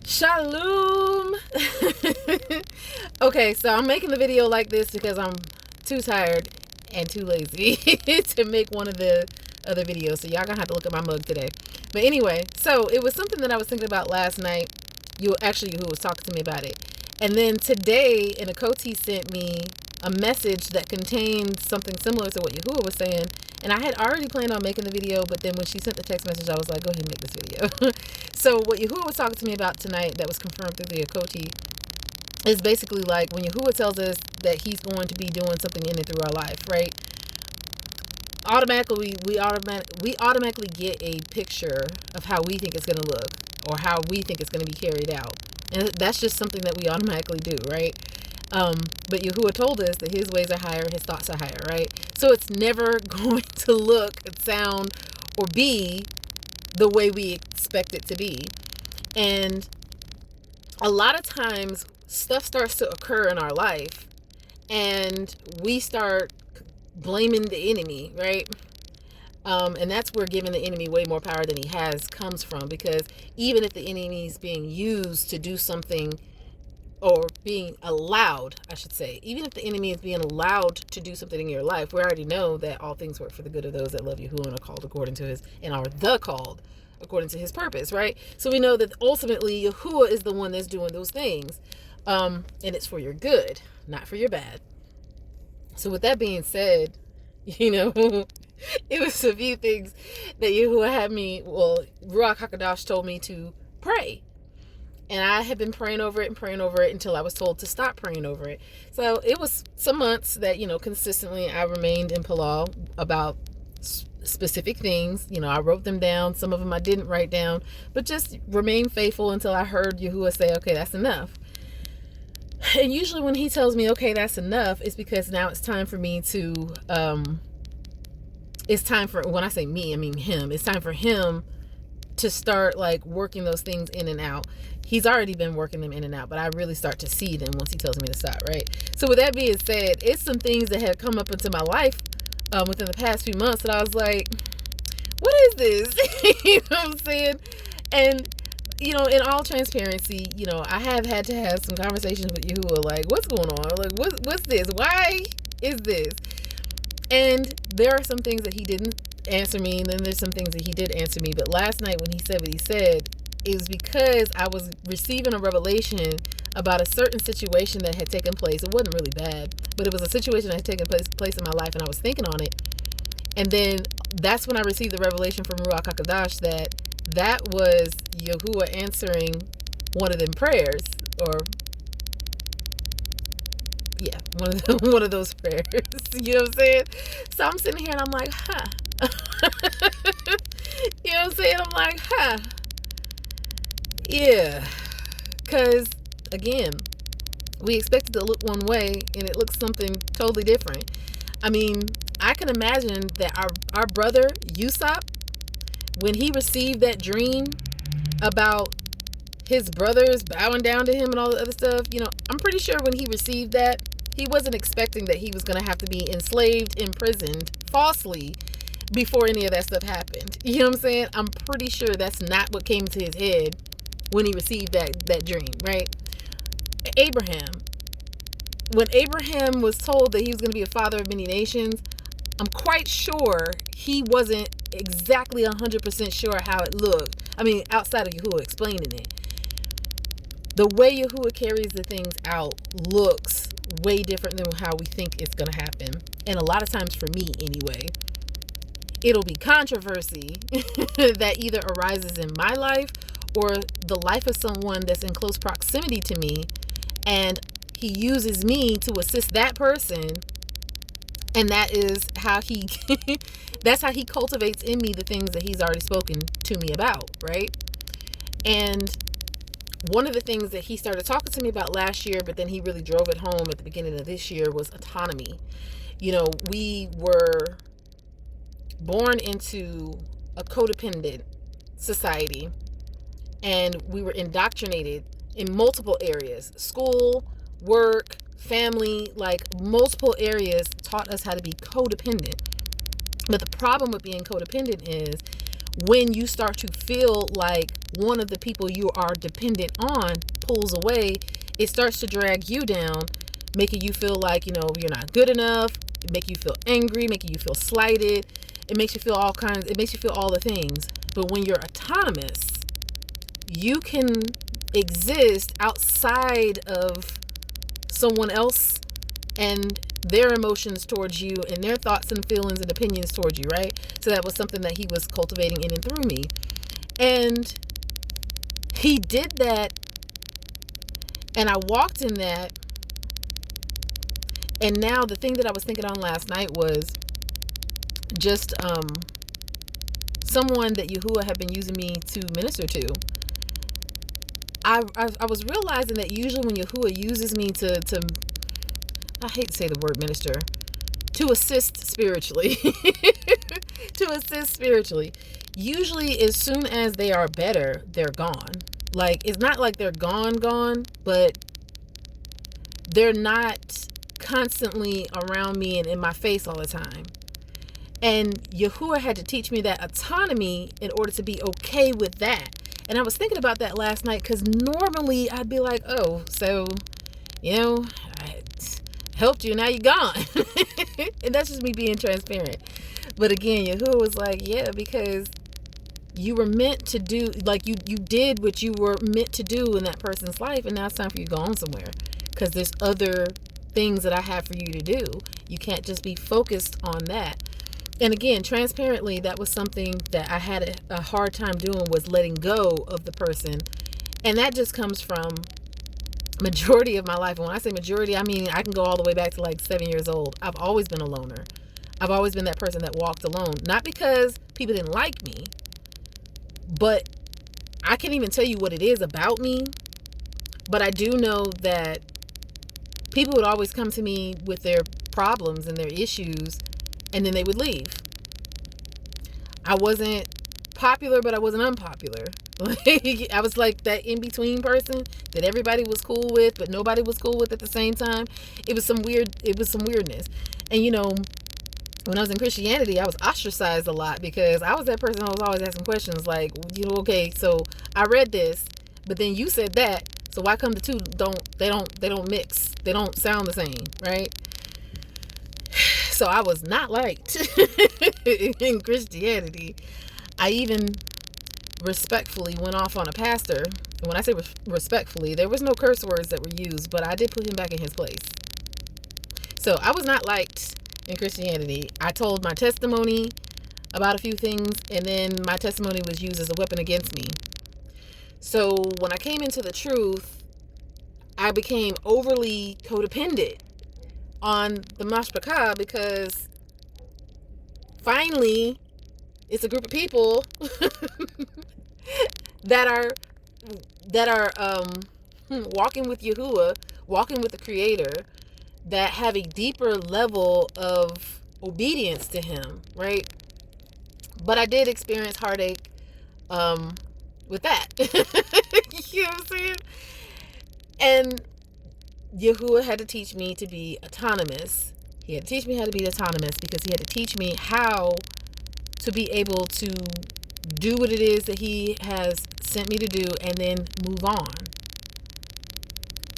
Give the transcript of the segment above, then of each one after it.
Shalom. Okay, so I'm making the video like this because I'm too tired and too lazy to make one of the other videos. So y'all gonna have to look at my mug today. But anyway, so it was something that I was thinking about last night. Who was talking to me about it. And then today, an achutys sent me a message that contained something similar to what Yahuah was saying. And I had already planned on making the video, but then when she sent the text message, I was like, go ahead and make this video. So what Yahuah was talking to me about tonight that was confirmed through the achutys is basically like when Yahuah tells us that he's going to be doing something in and through our life, right? We automatically get a picture of how we think it's going to look or how we think it's going to be carried out. And that's just something that we automatically do, right? But Yahuah told us that his ways are higher, his thoughts are higher, right? So it's never going to look, sound, or be the way we expect it to be. And a lot of times stuff starts to occur in our life and we start blaming the enemy, right? And that's where giving the enemy way more power than he has comes from, because even if the enemy is being used to do something, or being allowed, I should say, even if the enemy is being allowed to do something in your life, we already know that all things work for the good of those that love Yahuah and are called according to his, and are the called according to his purpose, right? So we know that ultimately Yahuah is the one that's doing those things. And it's for your good, not for your bad. So with that being said, it was a few things that Yahuah had me, Ruach HaKodesh told me to pray. And I had been praying over it until I was told to stop praying over it. So it was some months that, consistently I remained in Palau about specific things. I wrote them down. Some of them I didn't write down, but just remain faithful until I heard Yahuah say, okay, that's enough. And usually when he tells me, okay, that's enough, it's because now it's time for me to, when I say me, I mean him. It's time for him to start like working those things in and out. He's already been working them in and out, but I really start to see them once he tells me to stop, right? So with that being said, it's some things that have come up into my life within the past few months that I was like, what is this? You know what I'm saying? And in all transparency, I have had to have some conversations with Yahuah, like, what's going on? Like, what's this? Why is this? And there are some things that he didn't answer me, and then there's some things that he did answer me. But last night when he said what he said, it was because I was receiving a revelation about a certain situation that had taken place. It wasn't really bad, but it was a situation that had taken place in my life, and I was thinking on it. And then that's when I received the revelation from Ruach HaKodesh that was Yahuah answering one of them prayers, or yeah, one of those prayers. You know what I'm saying? So I'm sitting here and I'm like, you know what I'm saying? I'm like, yeah. Because, again, we expect it to look one way and it looks something totally different. I mean, I can imagine that our brother, Yusop, when he received that dream about his brothers bowing down to him and all the other stuff, I'm pretty sure when he received that, he wasn't expecting that he was going to have to be enslaved, imprisoned falsely before any of that stuff happened. You know what I'm saying? I'm pretty sure that's not what came to his head when he received that dream, right? Abraham. When Abraham was told that he was going to be a father of many nations, I'm quite sure he wasn't exactly 100% sure how it looked. I mean, outside of Yahuah explaining it. The way Yahuah carries the things out looks way different than how we think it's going to happen. And a lot of times, for me anyway, it'll be controversy that either arises in my life or the life of someone that's in close proximity to me, and he uses me to assist that person, and that is how he that's how he cultivates in me the things that he's already spoken to me about, right? And one of the things that he started talking to me about last year, but then he really drove it home at the beginning of this year, was autonomy. We were born into a codependent society, and we were indoctrinated in multiple areas: school, work, family, like multiple areas taught us how to be codependent. But the problem with being codependent is when you start to feel like one of the people you are dependent on pulls away, it starts to drag you down, making you feel like, you're not good enough, making you feel angry, making you feel slighted. It makes you feel it makes you feel all the things. But when you're autonomous, you can exist outside of someone else and their emotions towards you and their thoughts and feelings and opinions towards you, right? So that was something that he was cultivating in and through me. And he did that, and I walked in that. And now the thing that I was thinking on last night was just someone that Yahuah had been using me to minister to. I was realizing that usually when Yahuah uses me to I hate to say the word minister, to assist spiritually, usually as soon as they are better, they're gone. Like, it's not like they're gone, but they're not constantly around me and in my face all the time. And Yahuah had to teach me that autonomy in order to be okay with that. And I was thinking about that last night, because normally I'd be like, oh, so, I helped you, now you're gone. And that's just me being transparent. But again, Yahuah was like, yeah, because you were meant to do, like, you did what you were meant to do in that person's life, and now it's time for you to go on somewhere, because there's other things that I have for you to do. You can't just be focused on that. And again, transparently, that was something that I had a hard time doing, was letting go of the person. And that just comes from majority of my life. And when I say majority, I mean I can go all the way back to like 7 years old. I've always been a loner. I've always been that person that walked alone. Not because people didn't like me, but I can't even tell you what it is about me. But I do know that people would always come to me with their problems and their issues, and then they would leave. I wasn't popular, but I wasn't unpopular. Like, I was like that in-between person that everybody was cool with, but nobody was cool with at the same time. It was some weirdness. And when I was in Christianity, I was ostracized a lot, because I was that person who was always asking questions like, okay, so I read this, but then you said that, so why come the two don't mix? They don't sound the same, right? So I was not liked in Christianity. I even respectfully went off on a pastor. And when I say respectfully, there was no curse words that were used, but I did put him back in his place. So I was not liked in Christianity. I told my testimony about a few things, and then my testimony was used as a weapon against me. So when I came into the truth, I became overly codependent on the mashpachah, because finally it's a group of people that are walking with Yahuah, walking with the Creator, that have a deeper level of obedience to him, right? But I did experience heartache with that. You know what I'm saying? And Yahuah had to teach me to be autonomous. He had to teach me how to be autonomous, because he had to teach me how to be able to do what it is that he has sent me to do, and then move on.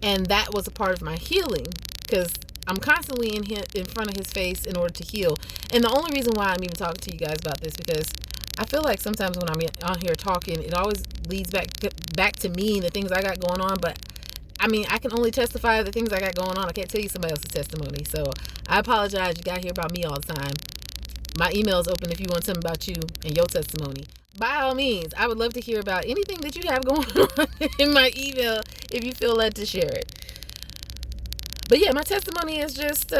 And that was a part of my healing, because I'm constantly in front of his face in order to heal. And the only reason why I'm even talking to you guys about this, because I feel like sometimes when I'm on here talking, it always leads back to me and the things I got going on. But I mean, I can only testify the things I got going on. I can't tell you somebody else's testimony. So I apologize. You got to hear about me all the time. My email is open if you want something about you and your testimony. By all means, I would love to hear about anything that you have going on in my email if you feel led to share it. But yeah, my testimony is just,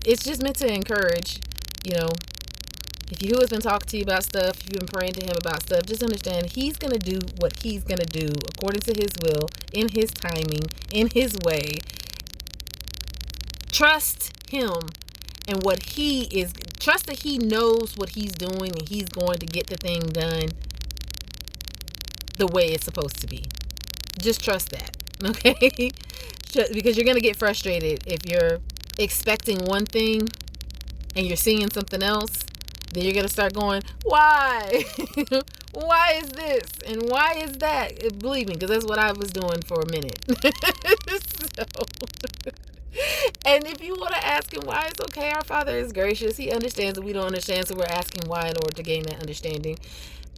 it's just meant to encourage, if Yahuah's been talking to you about stuff, if you've been praying to him about stuff, just understand he's going to do what he's going to do according to his will, in his timing, in his way. Trust him and trust that he knows what he's doing, and he's going to get the thing done the way it's supposed to be. Just trust that, okay? Because you're going to get frustrated if you're expecting one thing and you're seeing something else. Then you're going to start going, why? Why is this? And why is that? Believe me, because that's what I was doing for a minute. And if you want to ask him why, it's okay. Our Father is gracious. He understands that we don't understand, so we're asking why in order to gain that understanding.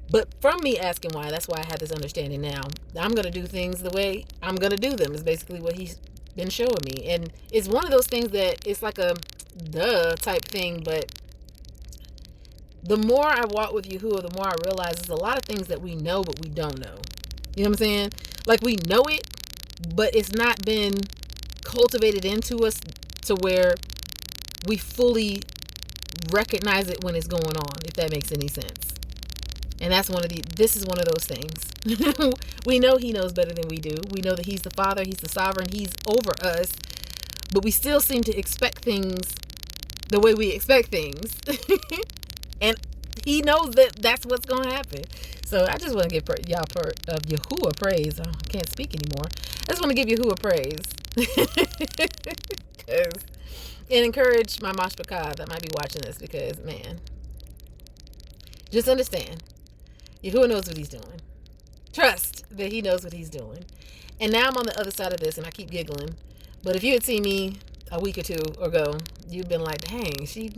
But from me asking why, that's why I have this understanding now. I'm going to do things the way I'm going to do them is basically what he's been showing me. And it's one of those things that it's like a duh type thing, but the more I walk with Yahuah, the more I realize there's a lot of things that we know, but we don't know. You know what I'm saying? Like we know it, but it's not been cultivated into us to where we fully recognize it when it's going on, if that makes any sense. And that's this is one of those things. We know he knows better than we do. We know that he's the Father, he's the sovereign, he's over us, but we still seem to expect things the way we expect things. And he knows that that's what's going to happen. So I just want to give y'all Yahuah praise. I can't speak anymore. I just want to give Yahuah praise. And encourage my mashpachah that might be watching this, because, man, just understand, Yahuah knows what he's doing. Trust that he knows what he's doing. And now I'm on the other side of this, and I keep giggling. But if you had seen me a week or two ago, you've been like, dang, she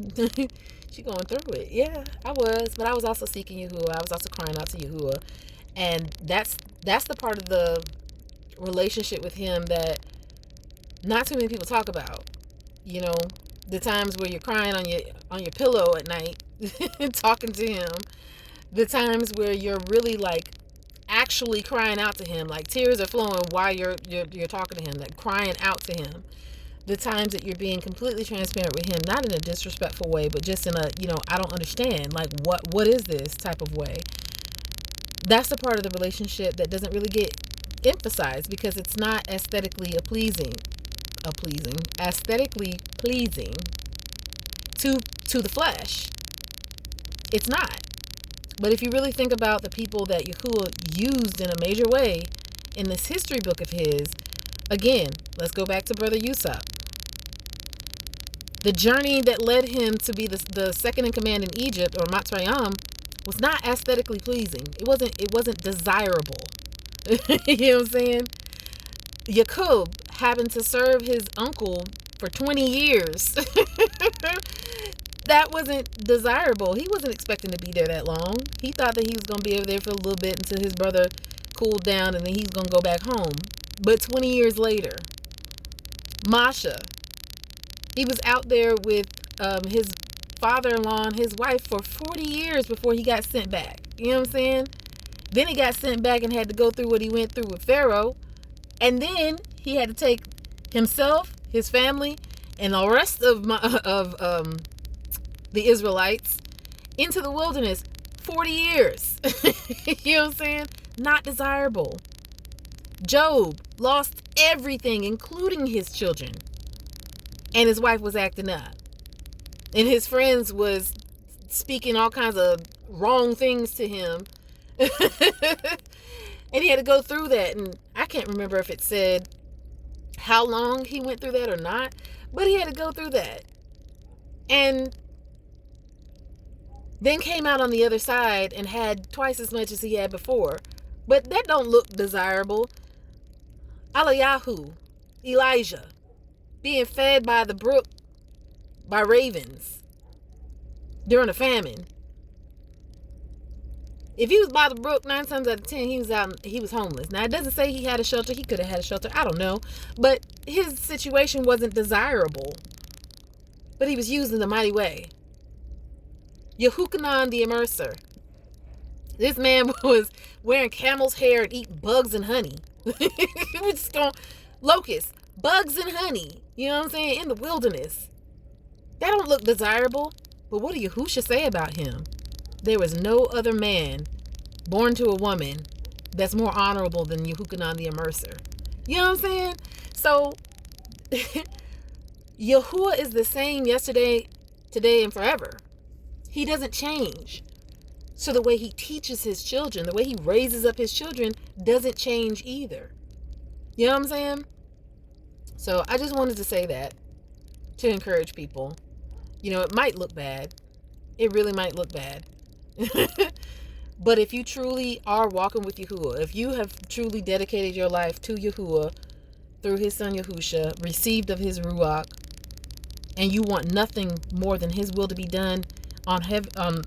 going through it. Yeah, I was. But I was also seeking Yahuah. I was also crying out to Yahuah. And that's the part of the relationship with him that not too many people talk about. You know, the times where you're crying on your pillow at night, talking to him. The times where you're really like actually crying out to him, like tears are flowing while you're talking to him, like crying out to him. The times that you're being completely transparent with him, not in a disrespectful way, but just in a, I don't understand, like what is this type of way. That's the part of the relationship that doesn't really get emphasized, because it's not aesthetically aesthetically pleasing to the flesh. It's not. But if you really think about the people that Yahuah used in a major way in this history book of his, again, let's go back to Brother Yusuf. The journey that led him to be the second in command in Egypt, or Matrayam, was not aesthetically pleasing. It wasn't desirable. You know what I'm saying? Yaqub happened to serve his uncle for 20 years. That wasn't desirable. He wasn't expecting to be there that long. He thought that he was going to be over there for a little bit until his brother cooled down, and then he's going to go back home. But 20 years later, Masha, he was out there with his father-in-law and his wife for 40 years before he got sent back. You know what I'm saying? Then he got sent back and had to go through what he went through with Pharaoh. And then he had to take himself, his family, and the rest of the Israelites into the wilderness. 40 years. You know what I'm saying? Not desirable. Job lost everything, including his children. And his wife was acting up. And his friends was speaking all kinds of wrong things to him. And he had to go through that. And I can't remember if it said how long he went through that or not. But he had to go through that. And then came out on the other side and had twice as much as he had before. But that don't look desirable. Eliyahu, Elijah, being fed by the brook by ravens during a famine. If he was by the brook, 9 times out of 10, he was homeless. Now, it doesn't say he had a shelter. He could have had a shelter. I don't know. But his situation wasn't desirable. But he was used in a mighty way. Yehukanan the Immerser. This man was wearing camel's hair and eating bugs and honey. He was just going, locusts, bugs and honey. You know what I'm saying? In the wilderness. That don't look desirable. But what do Yahusha say about him? There was no other man born to a woman that's more honorable than Yehukanan the Immerser. You know what I'm saying? So, Yahuah is the same yesterday, today, and forever. He doesn't change. So the way he teaches his children, the way he raises up his children doesn't change either. You know what I'm saying? So I just wanted to say that to encourage people. You know, it might look bad. it really might look bad. But if you truly are walking with Yahuah, if you have truly dedicated your life to Yahuah through his son Yahusha, received of his Ruach, and you want nothing more than his will to be done on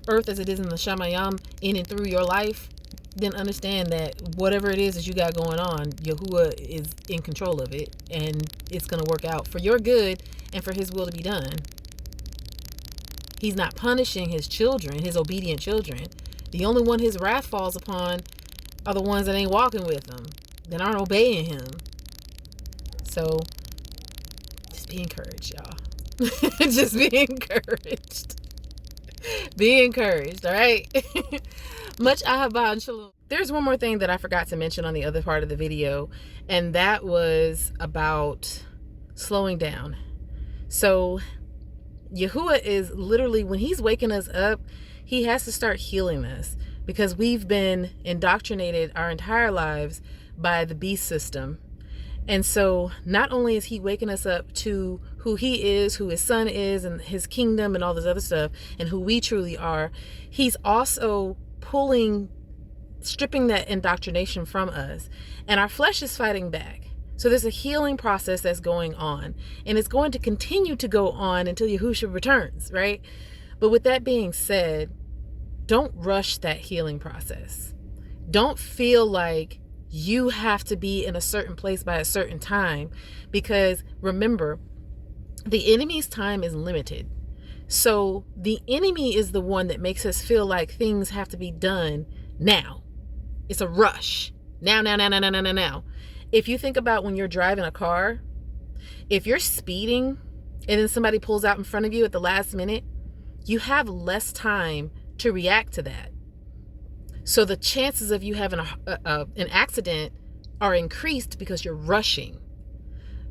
earth as it is in the Shamayam, in and through your life, then understand that whatever it is that you got going on, Yahuah is in control of it, and it's going to work out for your good and for his will to be done. He's not punishing his children, his obedient children. The only one his wrath falls upon are the ones that ain't walking with him, that aren't obeying him. So just be encouraged, y'all. Just be encouraged. Be encouraged, all right? Much Ahabah and Shalom. There's one more thing that I forgot to mention on the other part of the video, and that was about slowing down. So Yahuah is literally, when he's waking us up, he has to start healing us, because we've been indoctrinated our entire lives by the beast system. And so not only is he waking us up to who he is, who his son is, and his kingdom and all this other stuff, and who we truly are, he's also stripping that indoctrination from us. And our flesh is fighting back. So there's a healing process that's going on, and it's going to continue to go on until Yahushua returns, right? But with that being said, don't rush that healing process. Don't feel like you have to be in a certain place by a certain time, because remember, the enemy's time is limited. So the enemy is the one that makes us feel like things have to be done now. It's a rush. Now. If you think about when you're driving a car, if you're speeding and then somebody pulls out in front of you at the last minute, you have less time to react to that. So the chances of you having an accident are increased because you're rushing.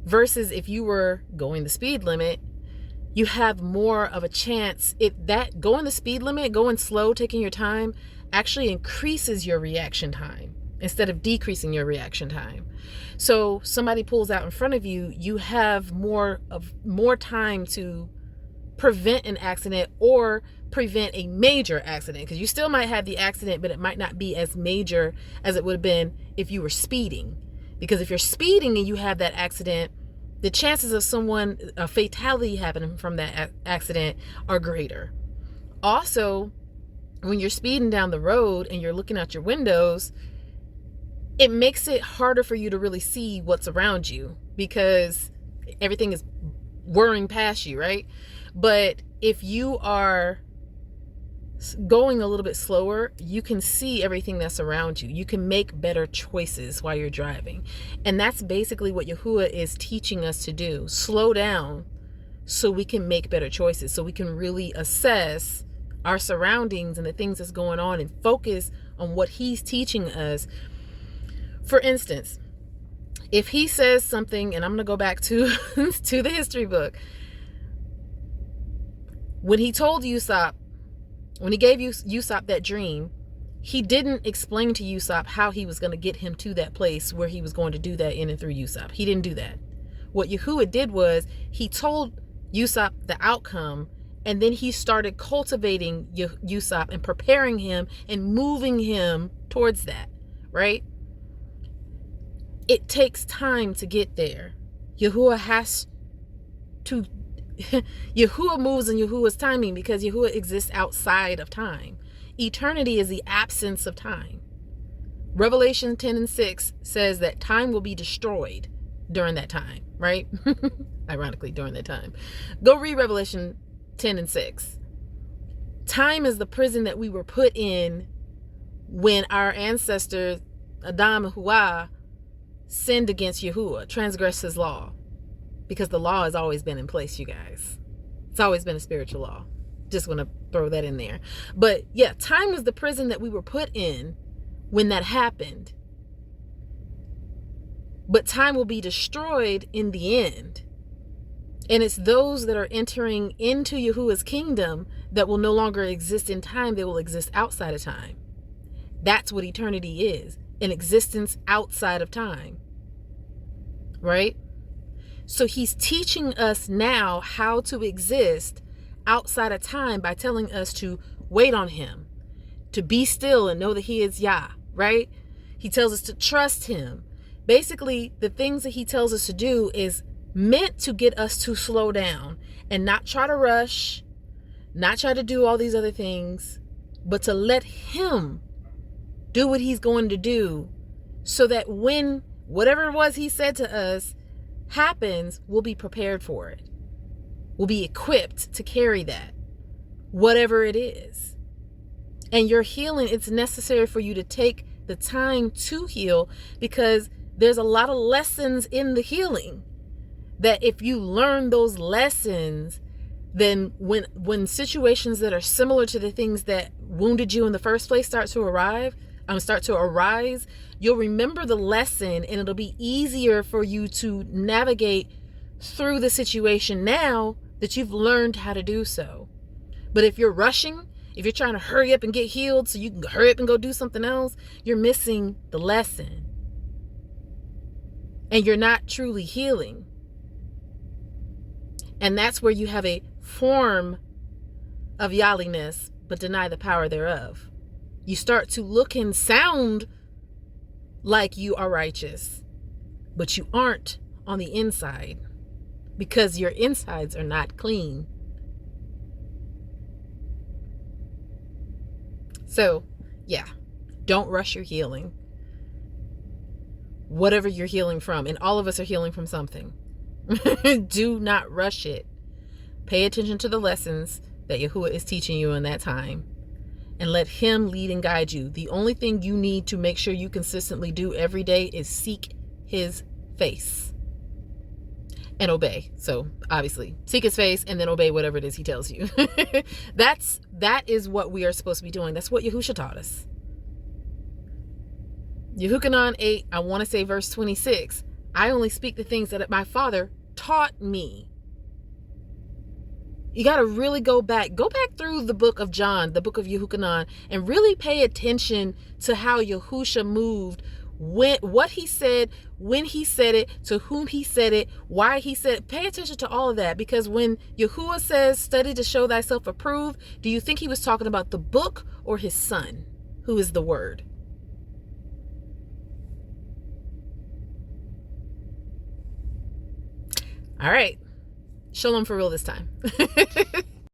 Versus if you were going the speed limit, you have more of a chance. That going the speed limit, going slow, taking your time, actually increases your reaction time instead of decreasing your reaction time. So somebody pulls out in front of you, you have more time to prevent an accident or prevent a major accident, because you still might have the accident, but it might not be as major as it would have been if you were speeding. Because if you're speeding and you have that accident, the chances of a fatality happening from that accident are greater. Also, when you're speeding down the road and you're looking out your windows, it makes it harder for you to really see what's around you, because everything is whirring past you, right? But if you are going a little bit slower, you can see everything that's around you. You can make better choices while you're driving. And that's basically what Yahuah is teaching us to do. Slow down so we can make better choices, so we can really assess our surroundings and the things that's going on and focus on what he's teaching us. For instance, if he says something, and I'm going to go back to the history book, when he told Yusop, when he gave Yusop that dream, he didn't explain to Yusop how he was going to get him to that place where he was going to do that in and through Yusop. He didn't do that. What Yahuah did was he told Yusop the outcome, and then he started cultivating Yusop and preparing him and moving him towards that, right? It takes time to get there. Yahuah has to Yahuah moves in Yahuah's timing, because Yahuah exists outside of time. Eternity is the absence of time. Revelation 10:6 says that time will be destroyed during that time, right? Ironically, during that time. Go read Revelation 10:6. Time is the prison that we were put in when our ancestors, Adam and Hawa, sinned against Yahuah, transgressed his law. Because the law has always been in place, you guys. It's always been a spiritual law. Just want to throw that in there. But yeah, time was the prison that we were put in when that happened. But time will be destroyed in the end. And it's those that are entering into Yahuah's kingdom that will no longer exist in time. They will exist outside of time. That's what eternity is. An existence outside of time. Right? So he's teaching us now how to exist outside of time by telling us to wait on him, to be still and know that he is Yah, right? He tells us to trust him. Basically, the things that he tells us to do is meant to get us to slow down and not try to rush, not try to do all these other things, but to let him do what he's going to do, so that when whatever it was he said to us happens, we'll be prepared for it. We'll be equipped to carry that, whatever it is. And your healing, it's necessary for you to take the time to heal, because there's a lot of lessons in the healing that if you learn those lessons, then when situations that are similar to the things that wounded you in the first place start to arise, you'll remember the lesson, and it'll be easier for you to navigate through the situation now that you've learned how to do so. But if you're rushing, if you're trying to hurry up and get healed so you can hurry up and go do something else, you're missing the lesson. And you're not truly healing. And that's where you have a form of Yahliness, but deny the power thereof. You start to look and sound like you are righteous, but you aren't on the inside, because your insides are not clean. So, yeah, don't rush your healing. Whatever you're healing from, and all of us are healing from something. Do not rush it. Pay attention to the lessons that Yahuah is teaching you in that time, and let him lead and guide you. The only thing you need to make sure you consistently do every day is seek his face and obey. So obviously seek his face and then obey whatever it is he tells you. That is what we are supposed to be doing. That's what Yahusha taught us. Yehukanan 8, I want to say verse 26. I only speak the things that my Father taught me. You got to really go back through the book of John, the book of Yehukanan, and really pay attention to how Yahusha moved, what he said, when he said it, to whom he said it, why he said it. Pay attention to all of that, because when Yahuah says, study to show thyself approved, do you think he was talking about the book or his son, who is the word? All right. Shalom for real this time.